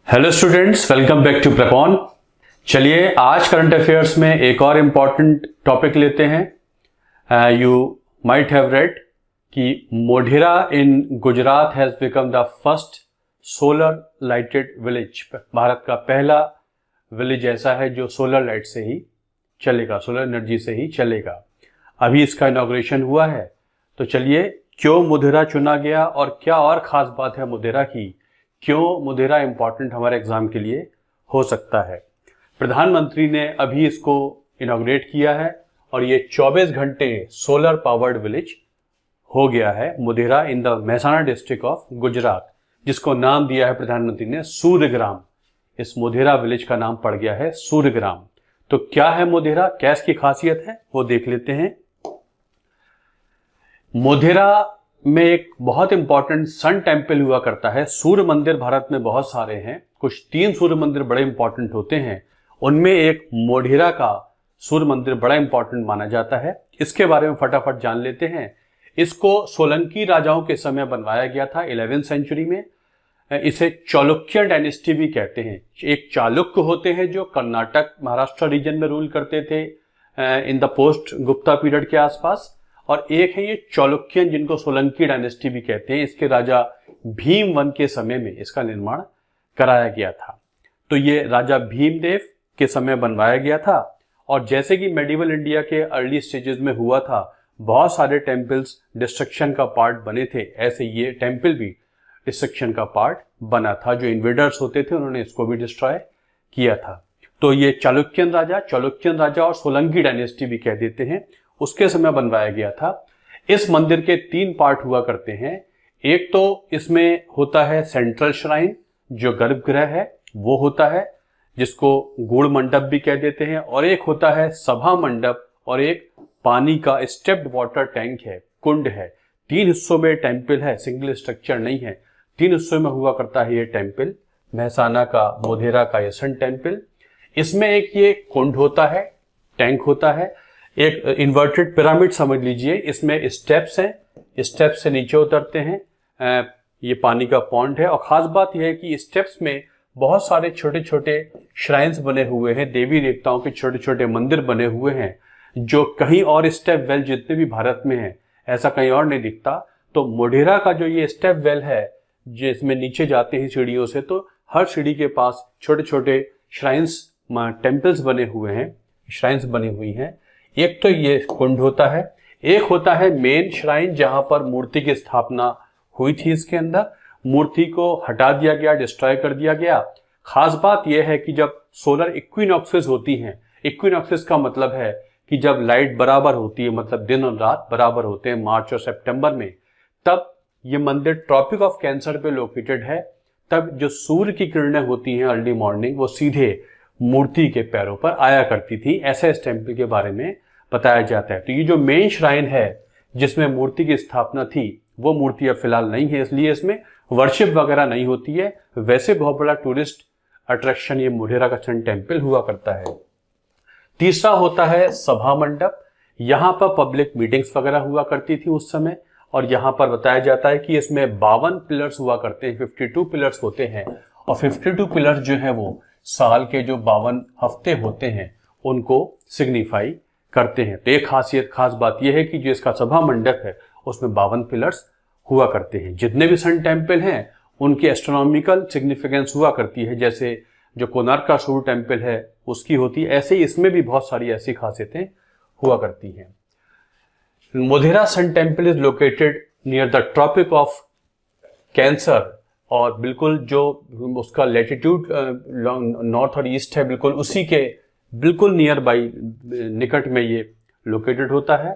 Hello students, welcome back to Prakon. चलिए आज current affairs में एक और इम्पॉर्टेंट टॉपिक लेते हैं। You might have read that Modhera in Gujarat has become the first solar lighted village. भारत का पहला विलेज ऐसा है जो सोलर लाइट से ही चलेगा, सोलर एनर्जी से ही चलेगा। अभी इसका इनॉग्रेशन हुआ है। तो चलिए क्यों मोढेरा चुना गया और क्या और खास बात है मोढेरा की, क्यों मोढेरा इंपॉर्टेंट हमारे एग्जाम के लिए हो सकता है। प्रधानमंत्री ने अभी इसको इनॉग्रेट किया है और ये 24 घंटे सोलर पावर्ड विलेज हो गया है Modhera in the Mehsana district of Gujarat, जिसको नाम दिया है प्रधानमंत्री ने सूर्यग्राम। इस मोढेरा विलेज का नाम पड़ गया है सूर्यग्राम। तो क्या है मोढेरा, क्या इसकी खासियत है, वो देख लेते हैं। मोढेरा में एक बहुत इंपॉर्टेंट सन टेम्पल हुआ करता है। सूर्य मंदिर भारत में बहुत सारे हैं, कुछ 3 सूर्य मंदिर बड़े इंपॉर्टेंट होते हैं, उनमें एक मोढेरा का सूर्य मंदिर बड़ा इंपॉर्टेंट माना जाता है। इसके बारे में फटाफट जान लेते हैं। इसको सोलंकी राजाओं के समय बनवाया गया था 11वीं सेंचुरी में। इसे चालुक्य डायनेस्टी भी कहते हैं। एक चालुक्य होते हैं जो कर्नाटक महाराष्ट्र रीजन में रूल करते थे in the post Gupta period के आसपास, और एक है ये चालुक्यन जिनको सोलंकी डायनेस्टी भी कहते हैं। इसके राजा भीमवन के समय में इसका निर्माण कराया गया था। तो ये राजा भीमदेव के समय बनवाया गया था। और जैसे कि मेडिवल इंडिया के अर्ली स्टेजेस में हुआ था, बहुत सारे टेम्पल्स डिस्ट्रक्शन का पार्ट बने थे, ऐसे ये टेम्पल भी डिस्ट्रक्शन का पार्ट बना था। जो इन्वेडर्स होते थे उन्होंने इसको भी डिस्ट्रॉय किया था। तो ये चालुक्यन राजा और सोलंकी डायनेस्टी भी कह देते हैं, उसके समय बनवाया गया था। इस मंदिर के 3 पार्ट हुआ करते हैं। एक तो इसमें होता है सेंट्रल श्राइन, जो गर्भगृह है वो होता है, जिसको गुड़ मंडप भी कह देते हैं, और एक होता है सभा मंडप, और एक पानी का स्टेप्ड वाटर टैंक है, कुंड है। 3 हिस्सों में टेम्पल है, सिंगल स्ट्रक्चर नहीं है, 3 हिस्सों में हुआ करता है ये टेम्पल। मेहसाना का, मोढेरा का ये सन टेम्पल। इसमें एक ये कुंड होता है, टैंक होता है, एक इन्वर्टेड पिरामिड समझ लीजिए। इसमें स्टेप्स हैं, स्टेप्स से नीचे उतरते हैं। ये पानी का पॉन्ड है, और खास बात यह है कि स्टेप्स में बहुत सारे छोटे छोटे श्राइन्स बने हुए हैं, देवी देवताओं के छोटे छोटे मंदिर बने हुए हैं, जो कहीं और स्टेप वेल जितने भी भारत में हैं ऐसा कहीं और नहीं दिखता। तो मोढेरा का जो ये स्टेप वेल है, जिसमें नीचे जाते हैं सीढ़ियों से, तो हर सीढ़ी के पास छोटे छोटे श्राइन्स, टेम्पल्स बने हुए हैं, श्राइन्स बनी हुई हैं। एक तो ये कुंड होता है, एक होता है मेन श्राइन, जहां पर मूर्ति की स्थापना हुई थी। इसके अंदर मूर्ति को हटा दिया गया, डिस्ट्रॉय कर दिया गया। खास बात यह है कि जब सोलर इक्विनॉक्सेस होती हैं, इक्विनॉक्सेस का मतलब है कि जब लाइट बराबर होती है, मतलब दिन और रात बराबर होते हैं, मार्च और सितंबर में, तब ये मंदिर ट्रॉपिक ऑफ कैंसर पे लोकेटेड है। तब जो सूर्य की किरणें होती हैं अर्ली मॉर्निंग, वो सीधे मूर्ति के पैरों पर आया करती थी। ऐसे इस टेम्पल के बारे में बताया जाता है। तो ये जो मेन श्राइन है जिसमें मूर्ति की स्थापना थी, वो मूर्ति अब फिलहाल नहीं है, इसलिए इसमें वर्शिप वगैरह नहीं होती है। वैसे बहुत बड़ा टूरिस्ट अट्रैक्शन ये मोढेरा का सन टेम्पल हुआ करता है। तीसरा होता है सभा मंडप। यहाँ पर पब्लिक मीटिंग्स वगैरह हुआ करती थी उस समय, और यहाँ पर बताया जाता है कि इसमें 52 पिलर्स हुआ करते हैं, 52 पिलर्स होते हैं, और 52 पिलर्स जो है वो साल के जो 52 हफ्ते होते हैं उनको सिग्निफाई करते हैं। तो एक खास बात यह है कि जो इसका सभा मंडप है उसमें 52 पिलर्स हुआ करते हैं। जितने भी सन टेम्पल हैं उनकी एस्ट्रोनॉमिकल सिग्निफिकेंस हुआ करती है, जैसे जो कोणार्क का सूर्य टेम्पल है उसकी होती है, ऐसे ही इसमें भी बहुत सारी ऐसी खासियतें हुआ करती हैं। Modhera sun temple is located near the tropic of Cancer, और बिल्कुल जो उसका लैटिट्यूड नॉर्थ और ईस्ट है, बिल्कुल उसी के बिल्कुल नियर बाई, निकट में ये लोकेटेड होता है।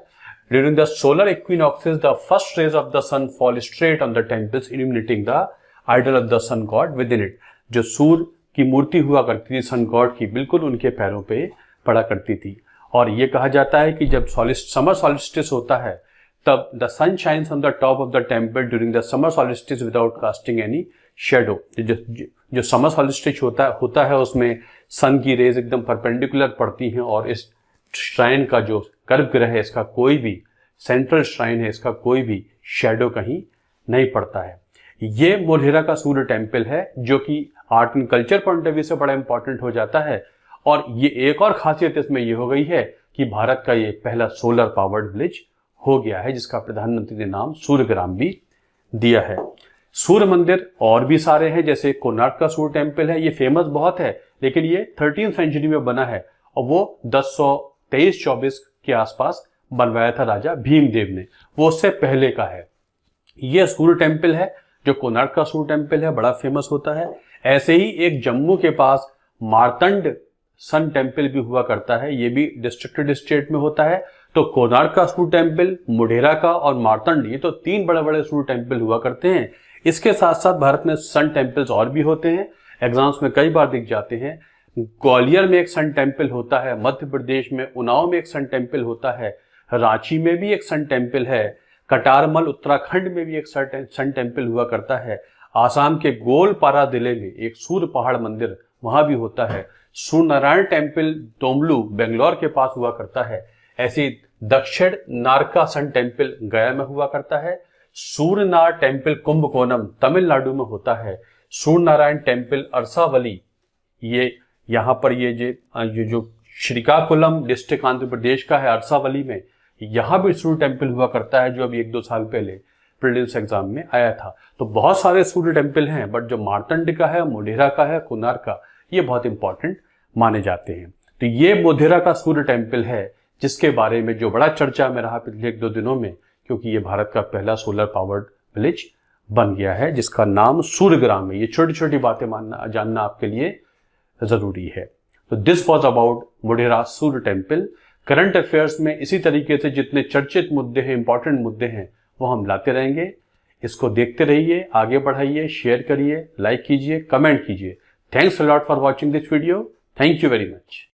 During the solar equinoxes the first rays of the sun fall straight on the temples illuminating the idol of the sun god within it. जो सूर्य की मूर्ति हुआ करती थी सन गॉड की, बिल्कुल उनके पैरों पे पड़ा करती थी। और ये कहा जाता है कि जब समर सॉलिस्टिस होता है, तब the sun shines on the top of the temple during the summer solstice without casting any shadow. जो समर सॉलिस्टिस होता है उसमें सन की रेज एकदम परपेंडिकुलर पड़ती हैं, और इस श्राइन का जो गर्भगृह है, इसका कोई भी सेंट्रल श्राइन है, इसका कोई भी शेडो कहीं नहीं पड़ता है। ये मोढेरा का सूर्य टेम्पल है, जो कि art and culture point of view से बड़ा इंपॉर्टेंट हो जाता है। और ये एक और खासियत इसमें ये हो गई है कि भारत का ये पहला सोलर पावर्ड विलेज हो गया है, जिसका प्रधानमंत्री ने नाम सूर्यग्राम भी दिया है। सूर्य मंदिर और भी सारे हैं, जैसे कोणार्क का सूर्य टेम्पल है, ये फेमस बहुत है, लेकिन ये 13th सेंचुरी में बना है और वो 1023-24 के आसपास बनवाया था राजा भीमदेव ने, वो उससे पहले का है। ये सूर्य टेम्पल है जो कोणार्क का सूर्य टेम्पल है, बड़ा फेमस होता है। ऐसे ही एक जम्मू के पास मार्तंड सन टेम्पल भी हुआ करता है, ये भी डिस्ट्रिक्टेड स्टेट में होता है। तो कोणार्क का सूर्य टेम्पल, मोढेरा का और मार्तंड, ये तो 3 बड़े बड़े सूर्य टेम्पल हुआ करते हैं। इसके साथ साथ भारत में सन टेम्पल्स और भी होते हैं, एग्जाम्स में कई बार दिख जाते हैं। ग्वालियर में एक सन टेम्पल होता है, मध्य प्रदेश में उन्नाव में एक सन टेम्पल होता है, रांची में भी एक सन टेम्पल है, कटारमल उत्तराखंड में भी एक सन टेम्पल हुआ करता है, आसाम के गोलपारा जिले में एक सूर्य पहाड़ मंदिर वहां भी होता है, सूर्य नारायण टेम्पल डोमलू बेंगलोर के पास हुआ करता है, ऐसे दक्षिण नारका सन टेम्पल गया में हुआ करता है, सूर्यनार टेम्पल कुंभकोणम तमिलनाडु में होता है, सूर्य नारायण टेम्पल अरसावली, ये यहाँ पर ये जो श्रीकाकुलम डिस्ट्रिक्ट आंध्र प्रदेश का है, अरसावली में, यहाँ भी सूर्य टेम्पल हुआ करता है, जो अभी 1-2 साल पहले प्रीलिम्स एग्जाम में आया था। तो बहुत सारे सूर्य टेम्पल हैं, बट जो मार्तंड का है, मोढेरा का है, कोणार्क का, ये बहुत इंपॉर्टेंट माने जाते हैं। तो ये मोढेरा का सूर्य टेम्पल है, जिसके बारे में जो बड़ा चर्चा में रहा पिछले 1-2 दिनों में, क्योंकि ये भारत का पहला सोलर पावर्ड विलेज बन गया है, जिसका नाम सूर्यग्राम है। ये छोटी छोटी बातें जानना आपके लिए जरूरी है। तो this was about Modhera Surya temple. Current affairs में इसी तरीके से जितने चर्चित मुद्दे हैं, इंपॉर्टेंट मुद्दे हैं, वो हम लाते रहेंगे। इसको देखते रहिए, आगे बढ़ाइए, शेयर करिए, लाइक कीजिए, कमेंट कीजिए। Thanks a lot for watching this video. Thank you very much.